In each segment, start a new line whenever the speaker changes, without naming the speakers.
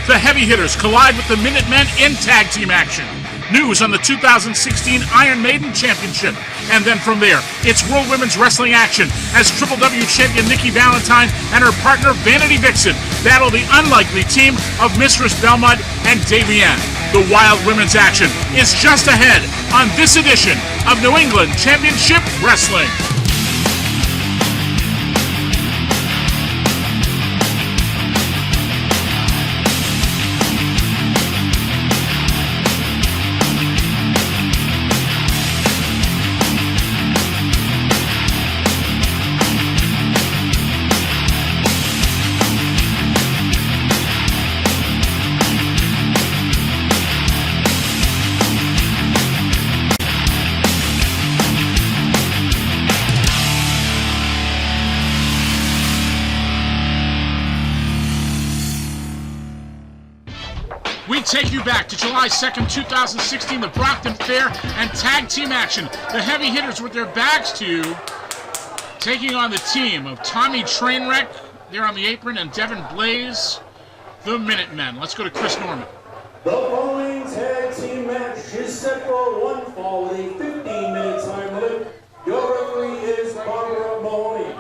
The Heavy Hitters collide with the Minutemen in tag team action. News on the 2016 Iron Maiden Championship. And then from there, it's World Women's Wrestling action as Triple W champion Nikki Valentine and her partner Vanity Vixen battle the unlikely team of Mistress Belmont and Davienne. The Wild Women's action is just ahead on this edition of New England Championship Wrestling. We take you back to July 2nd, 2016, the Brockton Fair and tag team action. The Heavy Hitters with their backs to you, taking on the team of Tommy Trainwreck there on the apron and Devin Blaze, the Minutemen. Let's go to Chris Norman.
The following tag team match is set for one fall with a 15-minute time limit. Your referee is Barbara Mahoney.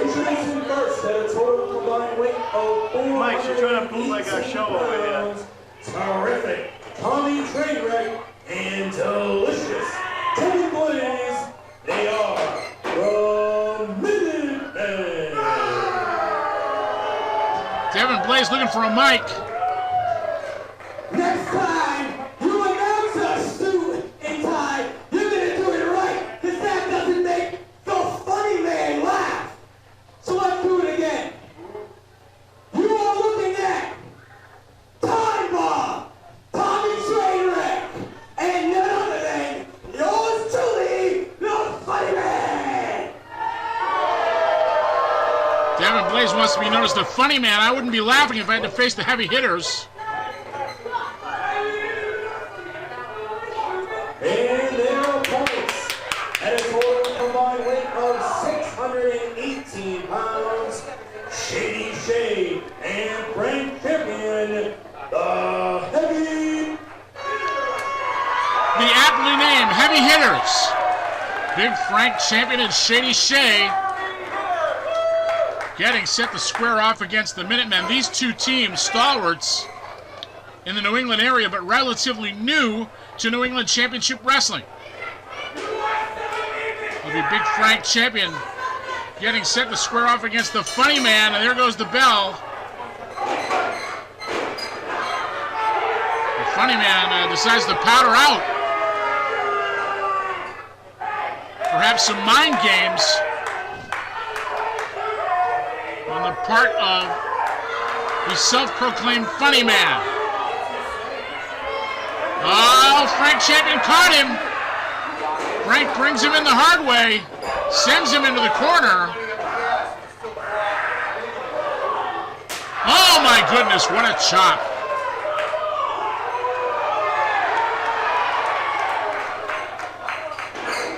Introducing first at a total combined weight of 400
Mike, you're trying to bootleg our show over here.
Terrific. Tommy Trainwreck and delicious Devin Blaze. They are the Minutemen.
Devin Blaze looking for a mic.
Next time you announce a suit and tie, you're gonna do it right, because that doesn't make the funny man laugh. So let's do it again. You are looking at Time Bomb, Tommy Trainwreck, and none other than yours truly, the Funny Man.
Devin Blaze wants to be known as the Funny Man. I wouldn't be laughing if I had to face the Heavy Hitters.
And their opponents, at a total combined weight of 618 pounds, Shady Shay and Frank Champion, the Heavy.
The aptly named Heavy Hitters. Big Frank Champion and Shady Shay getting set to square off against the Minutemen. These two teams, stalwarts in the New England area, but relatively new to New England Championship Wrestling. It'll be Big Frank Champion getting set to square off against the Funny Man, and there goes the bell. The Funny Man decides to powder out. Perhaps some mind games on the part of the self-proclaimed Funny Man. Oh, Frank Champion caught him. Frank brings him in the hard way, sends him into the corner. Oh my goodness, what a chop.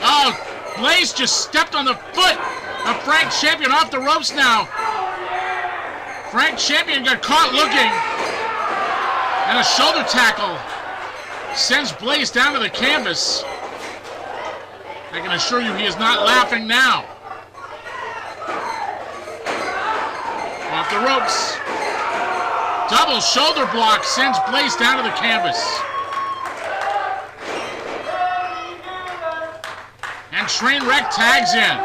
Oh, Blaze just stepped on the foot of Frank Champion off the ropes now. Frank Champion got caught looking, and a shoulder tackle sends Blaze down to the canvas. I can assure you he is not laughing now. Off the ropes. Double shoulder block sends Blaze down to the canvas. And Trainwreck tags in.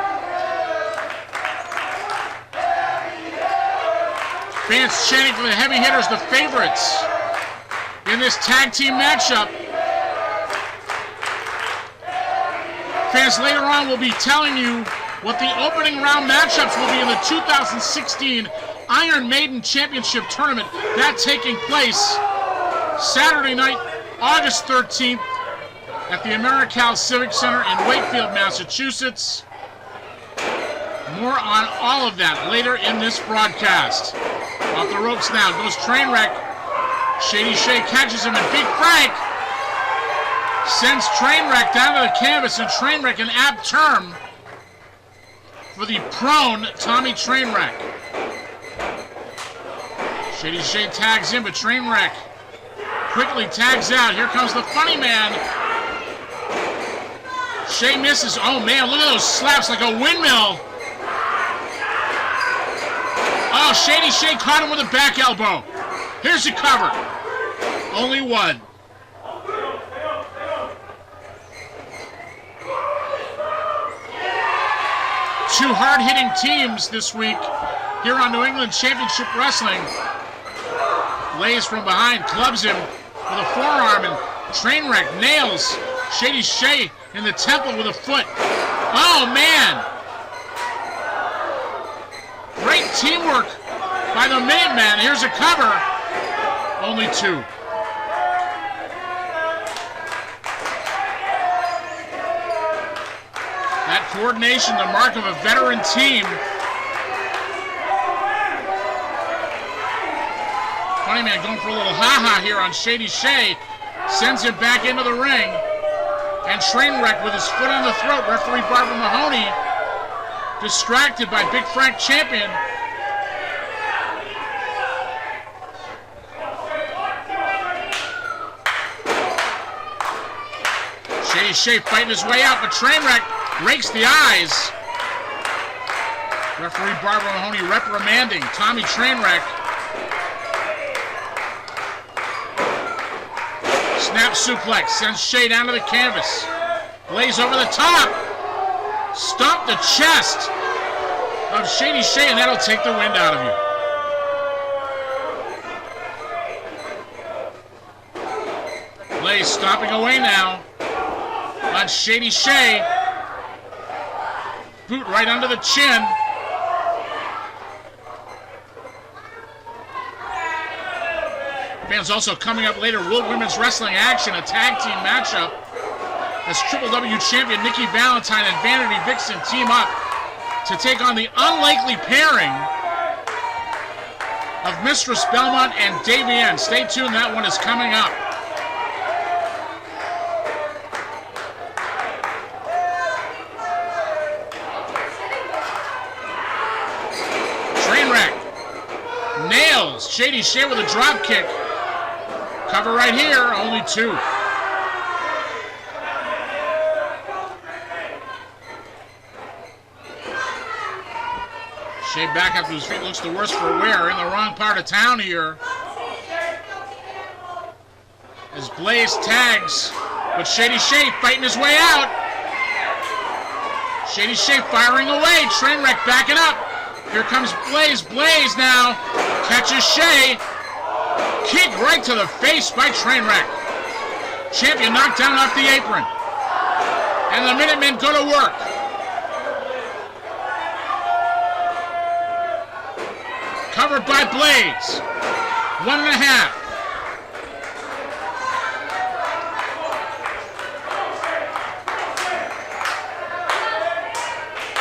Fans chanting for the Heavy Hitters, the favorites in this tag team matchup. Fans later on will be telling you what the opening round matchups will be in the 2016 Iron Maiden Championship Tournament. That taking place Saturday night, August 13th at the AmeriCal Civic Center in Wakefield, Massachusetts. More on all of that later in this broadcast. Off the ropes now goes Trainwreck. Shady Shay catches him, and Big Frank sends Trainwreck down to the canvas, and Trainwreck an apt term for the prone Tommy Trainwreck. Shady Shay tags in, but Trainwreck quickly tags out. Here comes the funny man. Shay misses. Oh man, look at those slaps like a windmill. Oh, Shady Shay caught him with a back elbow. Here's the cover. Only one. Two hard-hitting teams this week here on New England Championship Wrestling. Lays from behind, clubs him with a forearm, and Trainwreck nails Shady Shay in the temple with a foot. Oh, man! Great teamwork by the Minutemen. Here's a cover. Only two. That coordination, the mark of a veteran team. Funny man going for a little ha-ha here on Shady Shay. Sends him back into the ring. And Trainwreck with his foot on the throat. Referee Barbara Mahoney distracted by Big Frank Champion. Shady Shay fighting his way out, but Trainwreck rakes the eyes. Referee Barbara Mahoney reprimanding Tommy Trainwreck. Snap suplex sends Shay down to the canvas. Lays over the top. Stomp the chest of Shady Shay, and that'll take the wind out of you. Blaze stomping away now on Shady Shay. Boot right under the chin. Fans also coming up later, World Women's Wrestling action, a tag team matchup as Triple W champion Nikki Valentine and Vanity Vixen team up to take on the unlikely pairing of Mistress Belmont and Davienne. Stay tuned, that one is coming up. Trainwreck nails Shady Shay with a drop kick. Cover right here, only two. Shay back up to his feet, looks the worse for wear, in the wrong part of town here. As Blaze tags, but Shady Shay fighting his way out. Shady Shay firing away, Trainwreck backing up. Here comes Blaze, Blaze now catches Shay. Kick right to the face by Trainwreck. Champion knocked down off the apron. And the Minutemen go to work. Covered by Blaze. 1.5.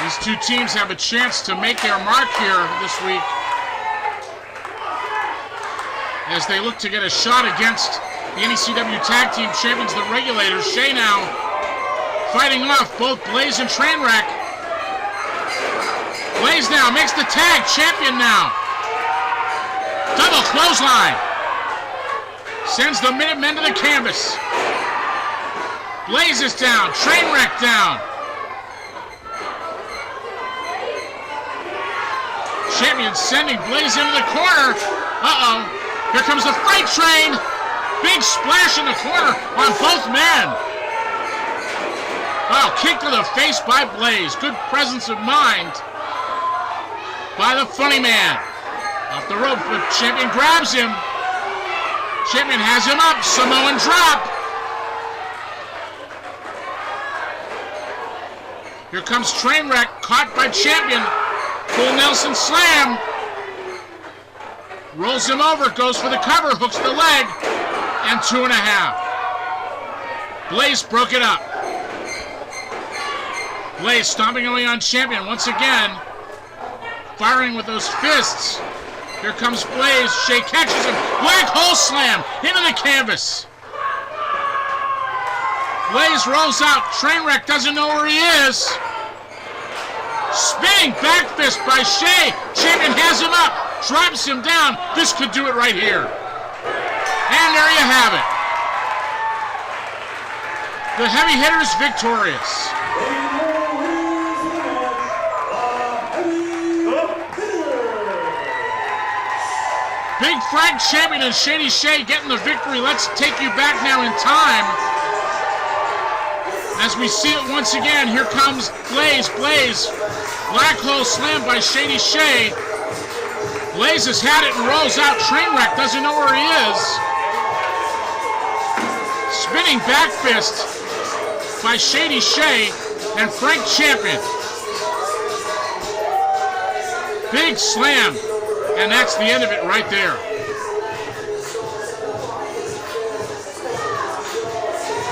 These two teams have a chance to make their mark here this week as they look to get a shot against the NECW Tag Team Champions, the Regulators. Shay now fighting off both Blaze and Trainwreck. Blaze now makes the tag, champion now. Double clothesline. Sends the Minutemen to the canvas. Blaze is down, Trainwreck down. Champion sending Blaze into the corner. Uh-oh. Here comes the freight train. Big splash in the corner on both men. Wow, kick to the face by Blaze. Good presence of mind by the funny man. Off the rope, but Champion grabs him. Champion has him up. Samoan drop. Here comes Trainwreck, caught by Champion. Full Nelson slam. Rolls him over, goes for the cover, hooks the leg, and 2.5. Blaze broke it up. Blaze stomping away on Champion once again, firing with those fists. Here comes Blaze. Shay catches him. Black hole slam into the canvas. Blaze rolls out. Trainwreck doesn't know where he is. Spinning back fist by Shay. Champion has him up. drops him down. This could do it right here. And there you have it. The heavy hitters victorious. Big Frank Champion and Shady Shay getting the victory. Let's take you back now in time. As we see it once again, here comes Blaze. Black hole slam by Shady Shay. Blaze has had it and rolls out. Trainwreck doesn't know where he is. Spinning back fist by Shady Shay and Frank Champion. Big slam. And that's the end of it right there.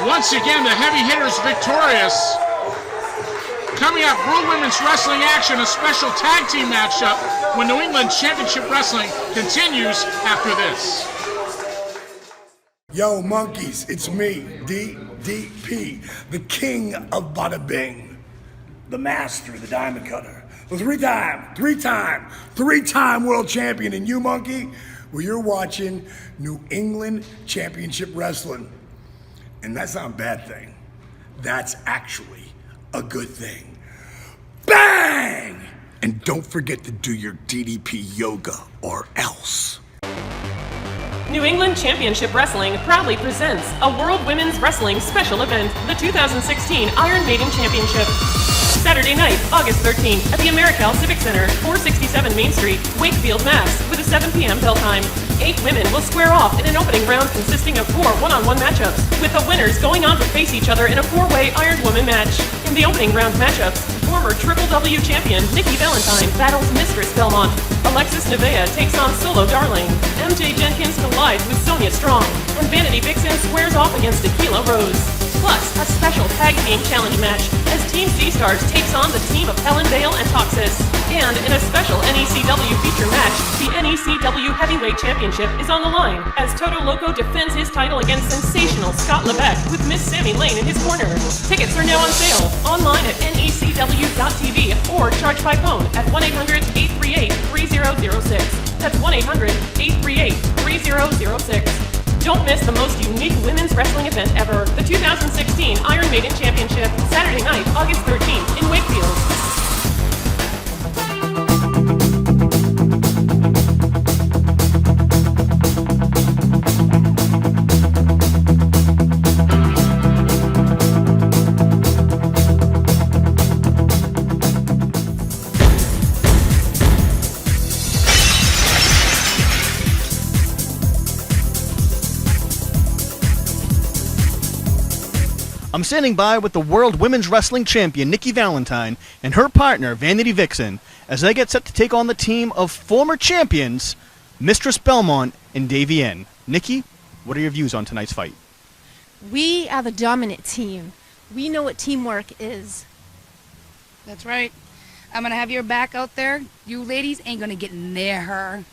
Once again, the heavy hitters victorious. Coming up, World Women's Wrestling action, a special tag team matchup when New England Championship Wrestling continues after this.
Yo, monkeys, it's me, DDP, the king of Bada Bing, the master, the diamond cutter. The three-time world champion, and you, monkey, well, you're watching New England Championship Wrestling. And that's not a bad thing. That's actually a good thing. Bang! And don't forget to do your DDP yoga or else.
New England Championship Wrestling proudly presents a World Women's Wrestling special event, the 2016 Iron Maiden Championship. Saturday night, August 13th, at the AmeriCal Civic Center, 467 Main Street, Wakefield, Mass., with a 7 p.m. bell time. 8 women will square off in an opening round consisting of 4 one-on-one matchups, with the winners going on to face each other in a 4-way Iron Woman match. In the opening round matchups, former Triple W champion Nikki Valentine battles Mistress Belmont. Alexis Nevaeh takes on Solo Darling. MJ Jenkins collides with Sonia Strong, and Vanity Vixen squares off against Tequila Rose. Plus, a special tag team challenge match as Team C-Stars takes on the team of Helen Dale and Toxis. And in a special NECW feature match, the NECW Heavyweight Championship is on the line as Toto Loco defends his title against sensational Scott Levesque with Miss Sammy Lane in his corner. Tickets are now on sale online at necw.tv or charge by phone at 1-800-838-3006. That's 1-800-838-3006. Don't miss the most unique women's wrestling event ever, the 2016 Iron Maiden Championship, Saturday night, August 13th in Wakefield.
I'm standing by with the World Women's Wrestling Champion, Nikki Valentine, and her partner, Vanity Vixen, as they get set to take on the team of former champions, Mistress Belmont and Davey N. Nikki, what are your views on tonight's fight?
We are the dominant team. We know what teamwork is.
That's right. I'm going to have your back out there. You ladies ain't going to get near her.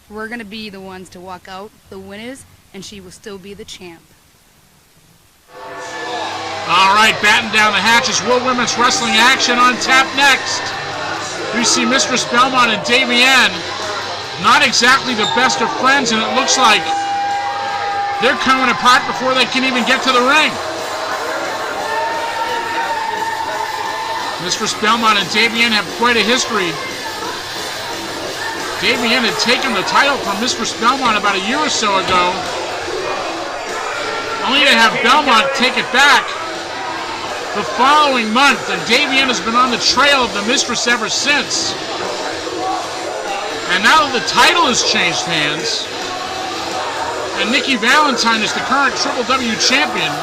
We're going to be the ones to walk out, the winners, and she will still be the champ.
All right, batten down the hatches. World Women's Wrestling action on tap next. We see Mistress Belmont and Davey N. Not exactly the best of friends, and it looks like they're coming apart before they can even get to the ring. Mistress Belmont and Davey N have quite a history. Davey N had taken the title from Mistress Belmont about a year or so ago, only to have Belmont take it back the following month, and Davey N has been on the trail of the Mistress ever since. And now that the title has changed hands, and Nikki Valentine is the current Triple W champion,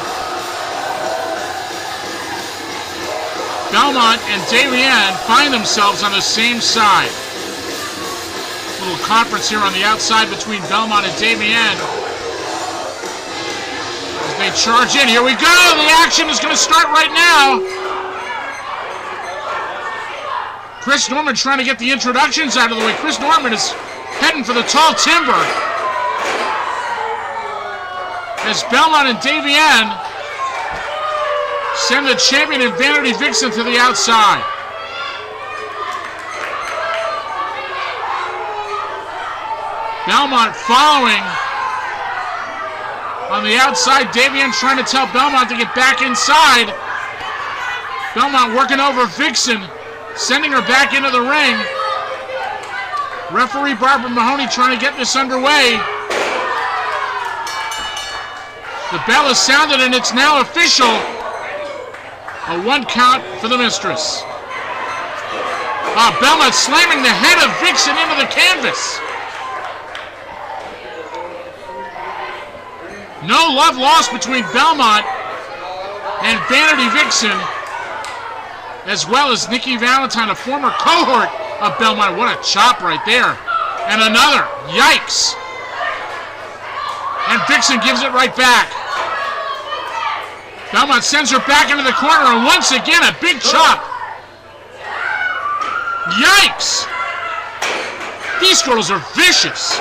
Belmont and Davey N find themselves on the same side. Little conference here on the outside between Belmont and Davey N. They charge in. Here we go. The action is going to start right now. Chris Norman trying to get the introductions out of the way. Chris Norman is heading for the tall timber as Belmont and Davey N send the champion and Vanity Vixen to the outside. Belmont following on the outside. Davian trying to tell Belmont to get back inside. Belmont working over Vixen, sending her back into the ring. Referee Barbara Mahoney trying to get this underway. The bell is sounded and it's now official. A 1 count for the mistress. Belmont slamming the head of Vixen into the canvas. No love lost between Belmont and Vanity Vixen, as well as Nikki Valentine, a former cohort of Belmont. What a chop right there. And another. Yikes. And Vixen gives it right back. Belmont sends her back into the corner, and once again, a big chop. Yikes! These girls are vicious.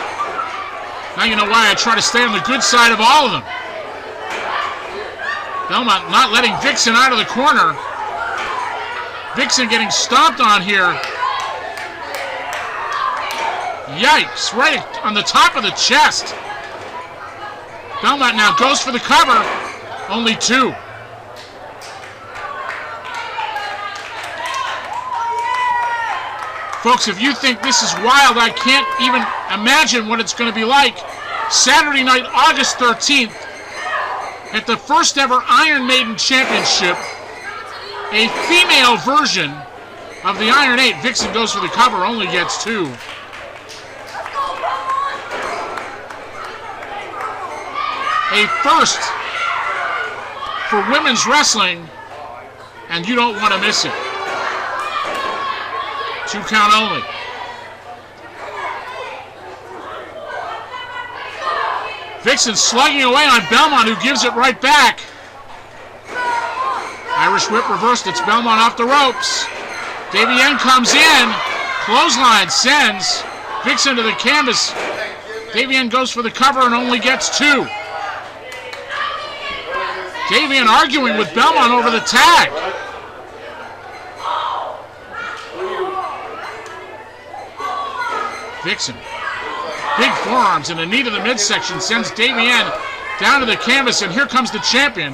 Now you know why I try to stay on the good side of all of them. Belmont not letting Vixen out of the corner. Vixen getting stomped on here. Yikes, right on the top of the chest. Belmont now goes for the cover. Only 2. Folks, if you think this is wild, I can't even imagine what it's going to be like. Saturday night, August 13th, at the first ever Iron Maiden Championship, a female version of the Iron 8. Vixen goes for the cover, only gets 2. A first for women's wrestling, and you don't want to miss it. 2 count only. Vixen slugging away on Belmont, who gives it right back. Irish whip reversed. It's Belmont off the ropes. Davian comes in. Clothesline sends Vixen to the canvas. Davian goes for the cover and only gets 2. Davian arguing with Belmont over the tag. Vixen, big forearms and a knee to the midsection sends Davian down to the canvas, and here comes the champion.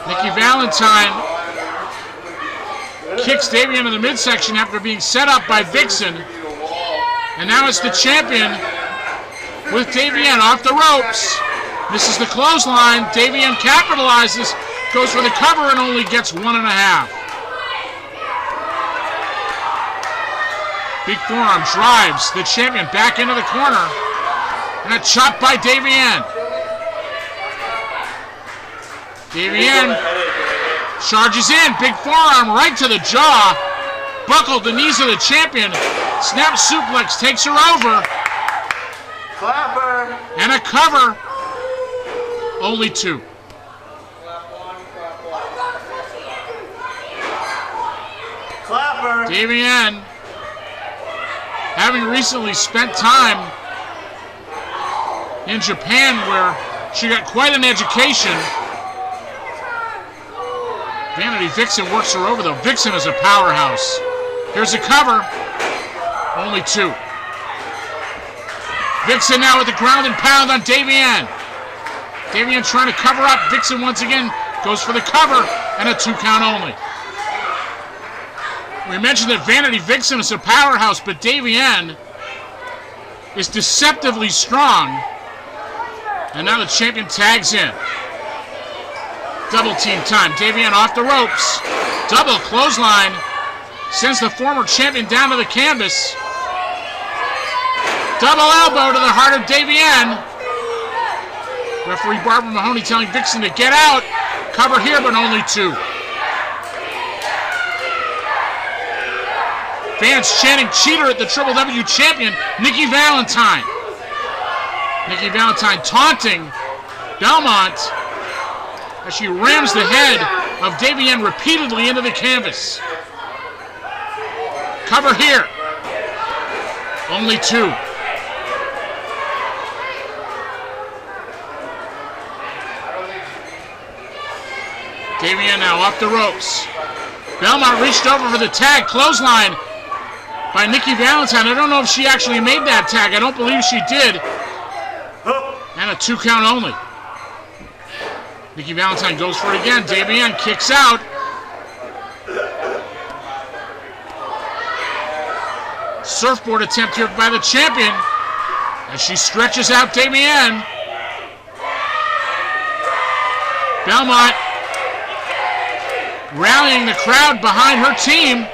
Nikki Valentine kicks Davian to the midsection after being set up by Vixen. And now it's the champion with Davian off the ropes. Misses the clothesline. Davian capitalizes, goes for the cover and only gets 1.5. Big forearm drives the champion back into the corner. And a chop by Davian. Davian charges in. Big forearm right to the jaw. Buckled the knees of the champion. Snap suplex takes her over.
Clapper.
And a cover. Only 2.
Clapper.
Davian, having recently spent time in Japan where she got quite an education. Vanity Vixen works her over, though. Vixen is a powerhouse. Here's a cover. Only 2. Vixen now with the ground and pound on Davian. Davian trying to cover up. Vixen once again goes for the cover and a 2 count only. We mentioned that Vanity Vixen is a powerhouse, but Davian is deceptively strong. And now the champion tags in. Double team time. Davian off the ropes. Double clothesline. Sends the former champion down to the canvas. Double elbow to the heart of Davian. Referee Barbara Mahoney telling Vixen to get out. Cover here, but only 2. Fans chanting cheater at the Triple W champion, Nikki Valentine. Nikki Valentine taunting Belmont as she rams the head of Davian repeatedly into the canvas. Cover here. Only 2. Davian now off the ropes. Belmont reached over for the tag. Clothesline. by Nikki Valentine. I don't know if she actually made that tag. I don't believe she did. And a 2 count only. Nikki Valentine goes for it again. Davienne kicks out. Surfboard attempt here by the champion as she stretches out Davienne. Belmont rallying the crowd behind her team.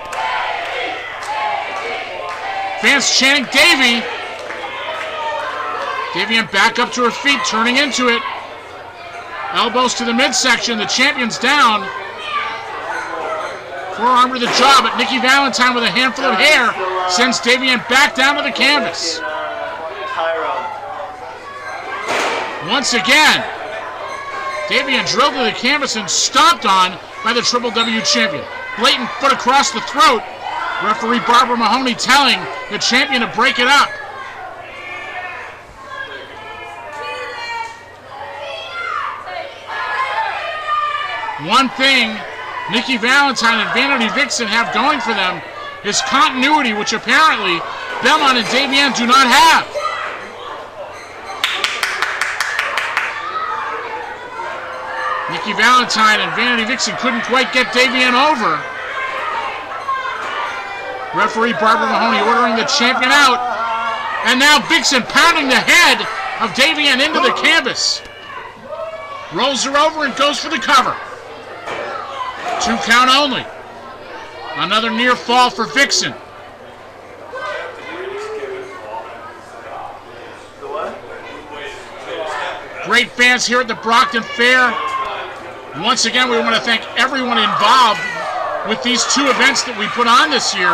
Fans chanting Davy. Davienne back up to her feet, turning into it. Elbows to the midsection. The champion's down. Forearm to the jaw, but Nikki Valentine with a handful of hair sends Davienne back down to the canvas. Once again, Davienne drilled to the canvas and stomped on by the Triple W champion. Blatant foot across the throat. Referee Barbara Mahoney telling the champion to break it up. One thing Nikki Valentine and Vanity Vixen have going for them is continuity, which apparently Belmont and Davienne do not have. Nikki Valentine and Vanity Vixen couldn't quite get Davienne over. Referee Barbara Mahoney ordering the champion out. And now Vixen pounding the head of Davienne into the canvas. Rolls her over and goes for the cover. 2 count only. Another near fall for Vixen. Great fans here at the Brockton Fair. Once again, we want to thank everyone involved with these 2 events that we put on this year.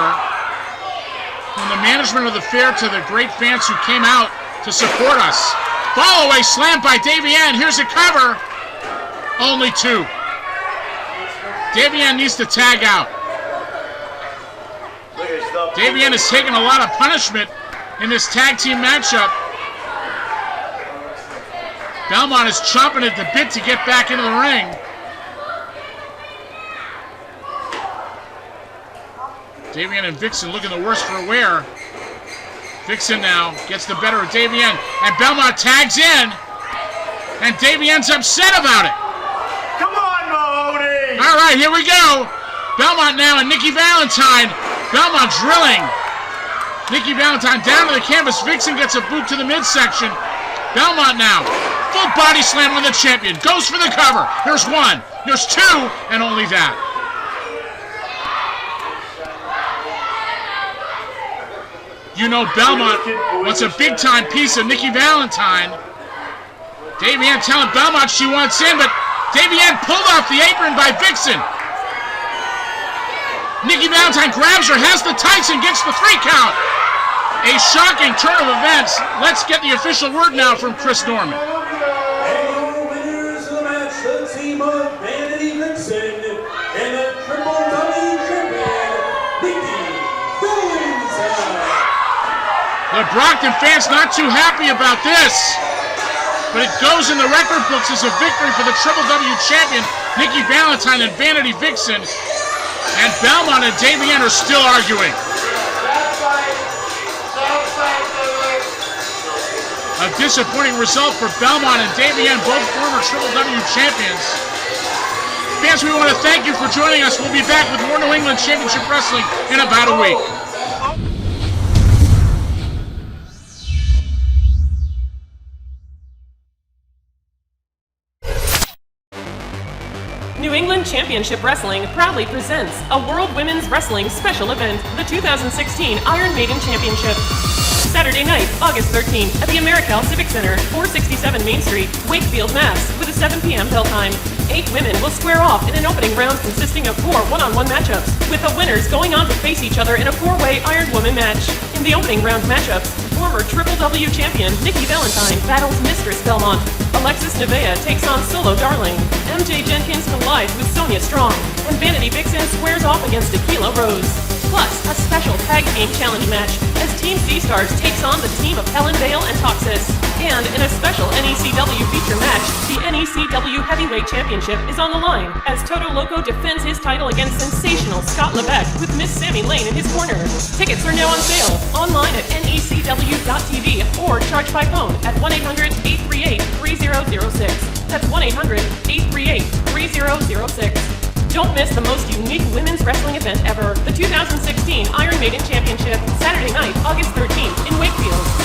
From the management of the fair to the great fans who came out to support us. Fall away slam by Davienne. Here's a cover. Only 2. Davienne needs to tag out. Davienne has taken a lot of punishment in this tag team matchup. Belmont is chomping at the bit to get back into the ring. Davienne and Vixen looking the worse for wear. Vixen now gets the better of Davienne, and Belmont tags in, and Davienne's upset about it.
Come on, Mahoney!
All right, here we go. Belmont now and Nikki Valentine. Belmont drilling. Nikki Valentine down to the canvas. Vixen gets a boot to the midsection. Belmont now. Full body slam on the champion. Goes for the cover. Here's 1. Here's 2, and only that. You know Belmont wants a big-time piece of Nikki Valentine. Davienne telling Belmont she wants in, but Davienne pulled off the apron by Vixen. Nikki Valentine grabs her, has the tights, and gets the 3 count. A shocking turn of events. Let's get the official word now from Chris Norman.
And your winners of the match, the team of Vanity Vixen and the Triple W champion, Nikki Valentine.
The Brockton fans not too happy about this, but it goes in the record books as a victory for the Triple W champion, Nikki Valentine and Vanity Vixen. And Belmont and Davienne are still arguing. A disappointing result for Belmont and Davienne, both former Triple W champions. Fans, we want to thank you for joining us. We'll be back with more New England Championship Wrestling in about a week.
New England Championship Wrestling proudly presents a World Women's Wrestling special event, the 2016 Iron Maiden Championship. Saturday night, August 13th, at the AmeriCal Civic Center, 467 Main Street, Wakefield, Mass., with a 7 p.m. bell time. 8 women will square off in an opening round consisting of 4 one-on-one matchups, with the winners going on to face each other in a 4-way Iron Woman match. In the opening round matchups, former Triple W champion Nikki Valentine battles Mistress Belmont. Alexis Nevaeh takes on Solo Darling. MJ Jenkins collides with Sonia Strong. And Vanity Vixen squares off against Tequila Rose. Plus, a special tag team challenge match as Team C-Stars takes on the team of Ellen Vale and Toxis. And in a special NECW feature match, the NECW Heavyweight Championship is on the line as Toto Loco defends his title against sensational Scott Levesque with Miss Sammy Lane in his corner. Tickets are now on sale online at necw.tv or charge by phone at 1-800-838-3006. That's 1-800-838-3006. Don't miss the most unique women's wrestling event ever, the 2016 Iron Maiden Championship, Saturday night, August 13th in Wakefield.